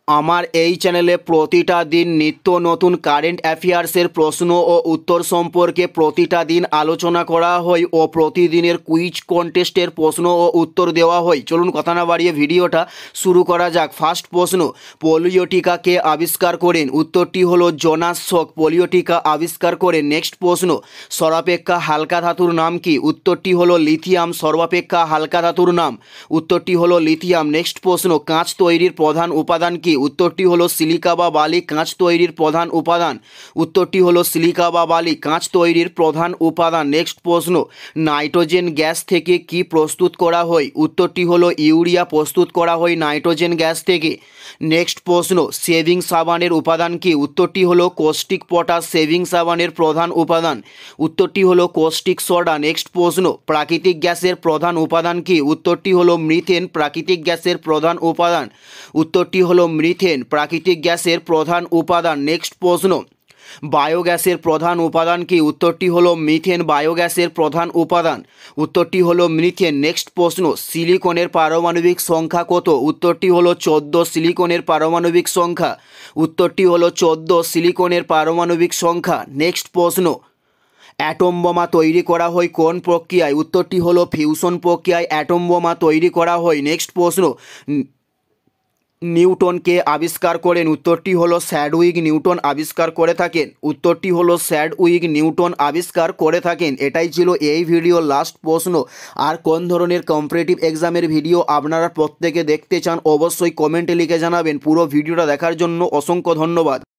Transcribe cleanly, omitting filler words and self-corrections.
আমার এই চ্যানেলে প্রতিটা দিন নিত্য নতুন কারেন্ট অ্যাফেয়ার্সের প্রশ্ন ও উত্তর সম্পর্কে প্রতিটা দিন আলোচনা করা হয় ও প্রতিদিনের কুইজ কন্টেস্টের প্রশ্ন ও উত্তর দেওয়া হয়। চলুন কথা না বাড়িয়ে ভিডিওটা শুরু করা যাক। ফার্স্ট প্রশ্ন, পোলিও টিকা কে আবিষ্কার করেন? উত্তরটি হলো জোনাস সক পোলিও টিকা আবিষ্কার করেন। নেক্সট প্রশ্ন, সর্বাপেক্ষা হালকা ধাতুর নাম কি? উত্তরটি হলো লিথিয়াম। সর্বাপেক্ষা হালকা ধাতুর নাম, উত্তরটি হলো লিথিয়াম। নেক্সট প্রশ্ন, কাঁচ তৈরির প্রধান উপাদান কি? উত্তরটি হলো সিলিকা বা বালি। কাঁচ তৈরির প্রধান উপাদান, উত্তরটি হলো সিলিকা বা বালি কাঁচ তৈরির প্রধান উপাদান। নেক্সট প্রশ্ন, নাইট্রোজেন গ্যাস থেকে কি প্রস্তুত করা হয়? উত্তরটি হলো ইউরিয়া প্রস্তুত করা হয় নাইট্রোজেন গ্যাস থেকে। নেক্সট প্রশ্ন, শেভিং সাবানের উপাদান কি? উত্তরটি হলো কস্টিক পটাশ শেভিং সাবানের প্রধান উপাদান, উত্তরটি হলো কস্টিক সোডা। নেক্সট প্রশ্ন, প্রাকৃতিক গ্যাসের প্রধান উপাদান কি? উত্তরটি হলো মিথেন প্রাকৃতিক গ্যাসের প্রধান উপাদান, উত্তরটি হলো মিথেন প্রাকৃতিক গ্যাসের প্রধান উপাদান। নেক্সট প্রশ্ন, বায়োগ্যাসের প্রধান উপাদান কি? উত্তরটি হলো মিথেন বায়োগ্যাসের প্রধান উপাদান, উত্তরটি হলো মিথেন। নেক্সট প্রশ্ন, সিলিকনের পারমাণবিক সংখ্যা কত? উত্তরটি হলো 14 সিলিকনের পারমাণবিক সংখ্যা, উত্তরটি হলো 14 সিলিকনের পারমাণবিক সংখ্যা। নেক্সট প্রশ্ন, অ্যাটম বোমা তৈরি করা হয় কোন প্রক্রিয়ায়? উত্তরটি হলো ফিউশন প্রক্রিয়ায় অ্যাটম বোমা তৈরি করা হয়। নেক্সট প্রশ্ন, নিউটন কে আবিষ্কার করেন? উত্তরটি হলো স্যাডউইক নিউটন আবিষ্কার করে থাকেন, উত্তরটি হলো স্যাডউইক নিউটন আবিষ্কার করে থাকেন। এটাই ছিল এই ভিডিওর লাস্ট প্রশ্ন। আর কোন ধরনের কম্পিটিটিভ এক্সামের ভিডিও আপনারা প্রত্যেকে দেখতে চান অবশ্যই কমেন্টে লিখে জানাবেন। পুরো ভিডিওটা দেখার জন্য অসংখ্য ধন্যবাদ।